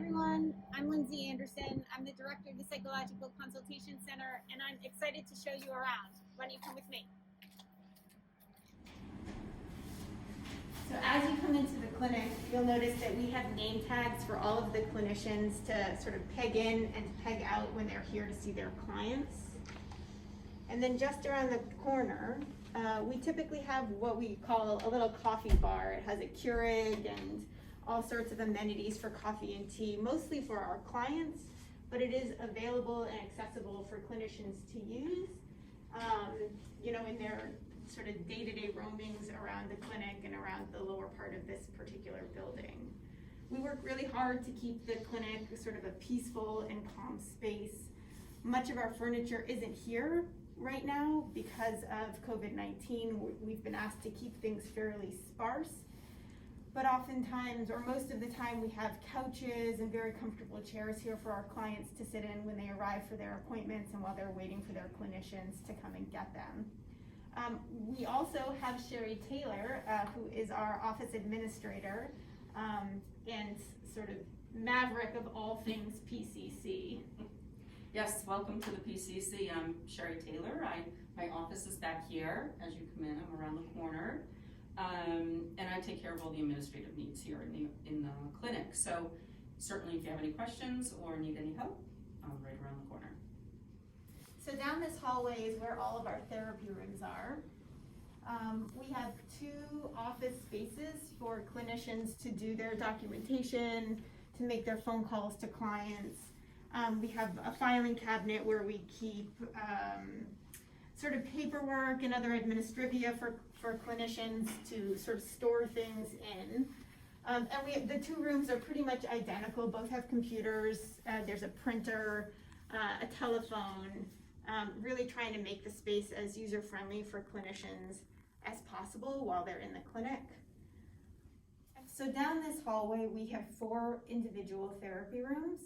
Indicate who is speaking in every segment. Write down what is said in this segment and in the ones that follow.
Speaker 1: everyone, I'm Lindsay Anderson. I'm the director of the Psychological Consultation Center, and I'm excited to show you around. Why don't you come with me? So as you come into the clinic, you'll notice that we have name tags for all of the clinicians to sort of peg in and peg out when they're here to see their clients. And then just around the corner, we typically have what we call a little coffee bar. It has a Keurig and all sorts of amenities for coffee and tea, mostly for our clients, but it is available and accessible for clinicians to use, in their sort of day-to-day roamings around the clinic and around the lower part of this particular building. We work really hard to keep the clinic sort of a peaceful and calm space. Much of our furniture isn't here right now because of COVID-19. We've been asked to keep things fairly sparse. But oftentimes, or most of the time, we have couches and very comfortable chairs here for our clients to sit in when they arrive for their appointments and while they're waiting for their clinicians to come and get them. We also have Sherry Taylor, who is our office administrator and sort of maverick of all things PCC.
Speaker 2: Yes, welcome to the PCC. I'm Sherry Taylor. My office is back here. As you come in, I'm around the corner. And I take care of all the administrative needs here in the clinic. So certainly if you have any questions or need any help, I'm right around the corner.
Speaker 1: So down this hallway is where all of our therapy rooms are. We have 2 office spaces for clinicians to do their documentation, to make their phone calls to clients. We have a filing cabinet where we keep sort of paperwork and other administrivia for clinicians to sort of store things in. And the 2 rooms are pretty much identical. Both have computers. There's a printer, a telephone, really trying to make the space as user-friendly for clinicians as possible while they're in the clinic. So down this hallway, we have 4 individual therapy rooms.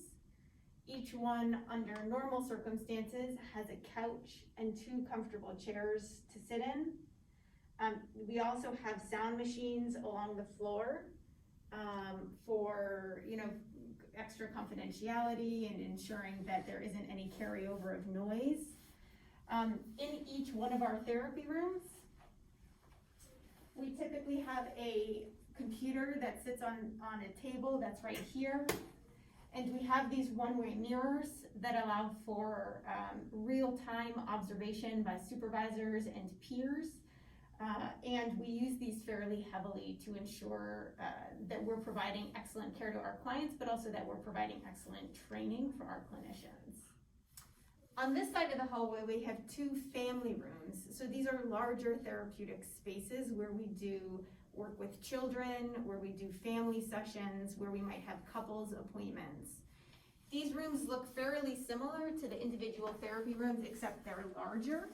Speaker 1: Each one, under normal circumstances, has a couch and 2 comfortable chairs to sit in. We also have sound machines along the floor for extra confidentiality and ensuring that there isn't any carryover of noise. In each one of our therapy rooms, we typically have a computer that sits on a table that's right here. And we have these one-way mirrors that allow for real-time observation by supervisors and peers. And we use these fairly heavily to ensure that we're providing excellent care to our clients, but also that we're providing excellent training for our clinicians. On this side of the hallway, we have 2 family rooms. So these are larger therapeutic spaces where we do work with children, where we do family sessions, where we might have couples appointments. These rooms look fairly similar to the individual therapy rooms, except they're larger.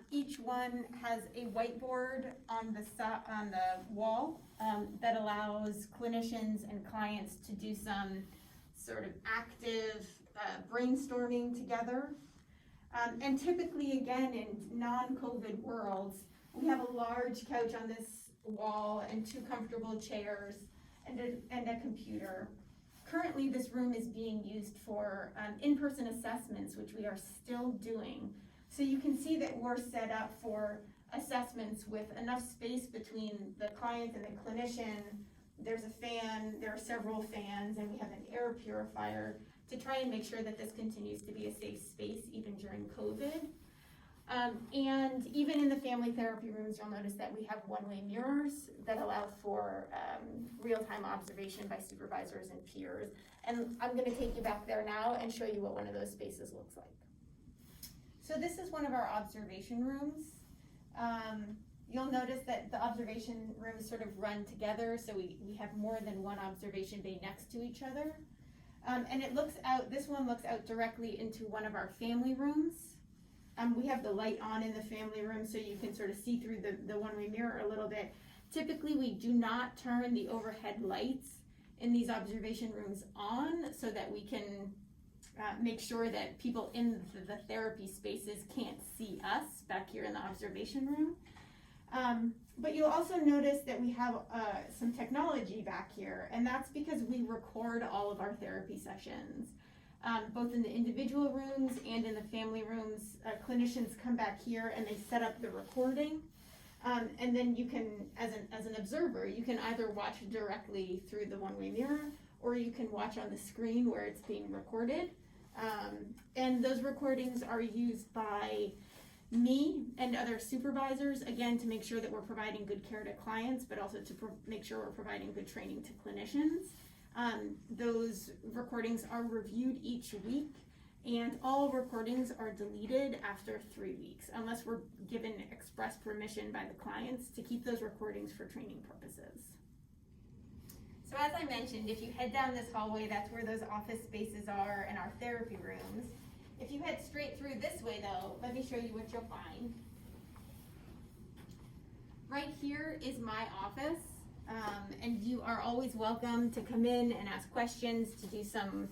Speaker 1: Each one has a whiteboard on the wall that allows clinicians and clients to do some sort of active brainstorming together. And typically, again, in non-COVID worlds, we have a large couch on this wall and 2 comfortable chairs and a computer. Currently, this room is being used for in-person assessments, which we are still doing. So you can see that we're set up for assessments with enough space between the client and the clinician. There's a fan, there are several fans, and we have an air purifier to try and make sure that this continues to be a safe space even during COVID. And even in the family therapy rooms, you'll notice that we have one-way mirrors that allow for real-time observation by supervisors and peers. And I'm going to take you back there now and show you what one of those spaces looks like. So this is one of our observation rooms. You'll notice that the observation rooms sort of run together, so we have more than one observation bay next to each other. And this one looks out directly into one of our family rooms. We have the light on in the family room so you can sort of see through the one-way mirror a little bit. Typically, we do not turn the overhead lights in these observation rooms on so that we can make sure that people in the therapy spaces can't see us back here in the observation room. But you'll also notice that we have some technology back here, and that's because we record all of our therapy sessions. Both in the individual rooms and in the family rooms, clinicians come back here and they set up the recording. And then you can, as an observer, you can either watch directly through the one-way mirror, or you can watch on the screen where it's being recorded. And those recordings are used by me and other supervisors, again, to make sure that we're providing good care to clients, but also to make sure we're providing good training to clinicians. Those recordings are reviewed each week, and all recordings are deleted after 3 weeks, unless we're given express permission by the clients to keep those recordings for training purposes. So as I mentioned, if you head down this hallway, that's where those office spaces are and our therapy rooms. If you head straight through this way though, let me show you what you'll find. Right here is my office, and you are always welcome to come in and ask questions, to do some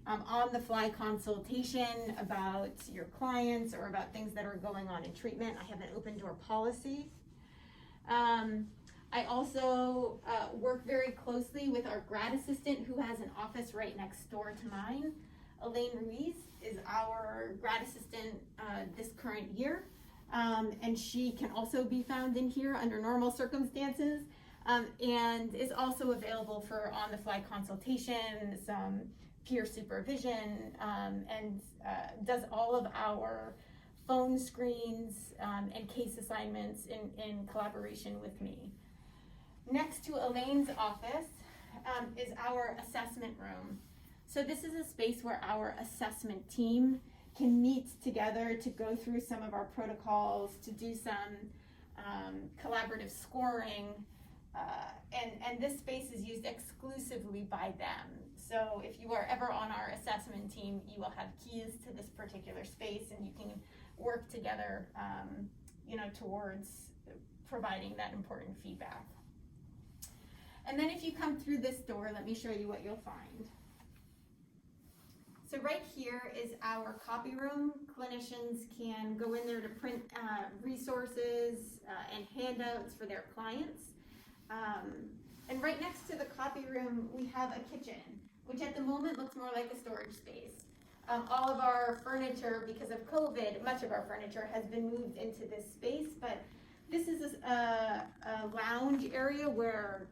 Speaker 1: on-the-fly consultation about your clients or about things that are going on in treatment. I have an open door policy. I also work very closely with our grad assistant, who has an office right next door to mine. Elaine Ruiz is our grad assistant this current year, and she can also be found in here under normal circumstances, and is also available for on-the-fly consultation, some peer supervision, and does all of our phone screens and case assignments in collaboration with me. Next to Elaine's office is our assessment room. So this is a space where our assessment team can meet together to go through some of our protocols, to do some collaborative scoring, and this space is used exclusively by them. So if you are ever on our assessment team, you will have keys to this particular space, and you can work together, towards providing that important feedback. And then if you come through this door, let me show you what you'll find. So right here is our copy room. Clinicians can go in there to print resources and handouts for their clients. And right next to the copy room, we have a kitchen, which at the moment looks more like a storage space. All of our furniture, because of COVID, much of our furniture has been moved into this space, but this is a lounge area where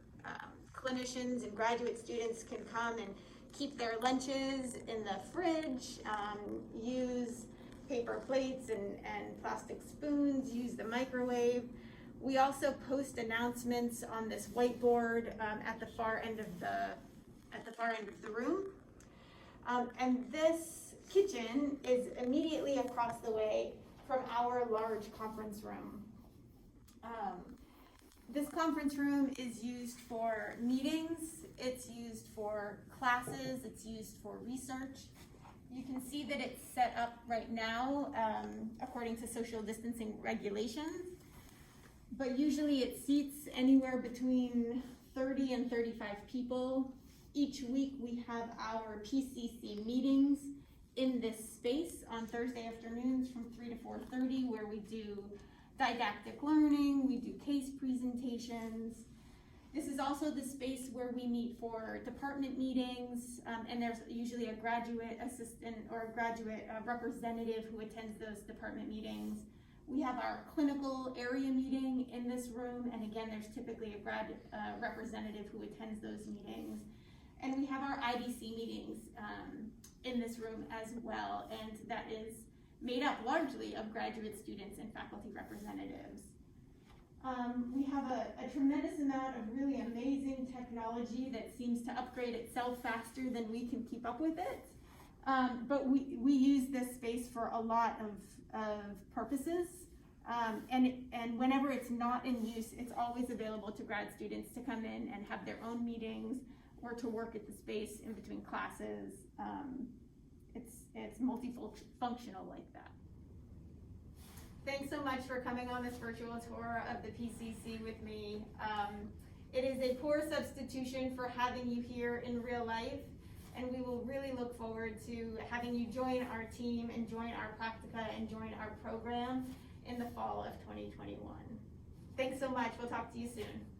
Speaker 1: clinicians and graduate students can come and keep their lunches in the fridge, use paper plates and plastic spoons, use the microwave. We also post announcements on this whiteboard at the far end of the room. And this kitchen is immediately across the way from our large conference room. This conference room is used for meetings, it's used for classes, it's used for research. You can see that it's set up right now according to social distancing regulations, but usually it seats anywhere between 30 and 35 people. Each week we have our PCC meetings in this space on Thursday afternoons from 3 to 4:30, where we do didactic learning, we do case presentations. This is also the space where we meet for department meetings, and there's usually a graduate assistant or a graduate representative who attends those department meetings. We have our clinical area meeting in this room, and again, there's typically a grad representative who attends those meetings. And we have our IDC meetings in this room as well, and that is made up largely of graduate students and faculty representatives. We have a tremendous amount of really amazing technology that seems to upgrade itself faster than we can keep up with it. But we use this space for a lot of purposes. And whenever it's not in use, it's always available to grad students to come in and have their own meetings or to work at the space in between classes. It's multifunctional like that. Thanks so much for coming on this virtual tour of the PCC with me. It is a poor substitution for having you here in real life, and we will really look forward to having you join our team and join our practica and join our program in the fall of 2021. Thanks so much. We'll talk to you soon.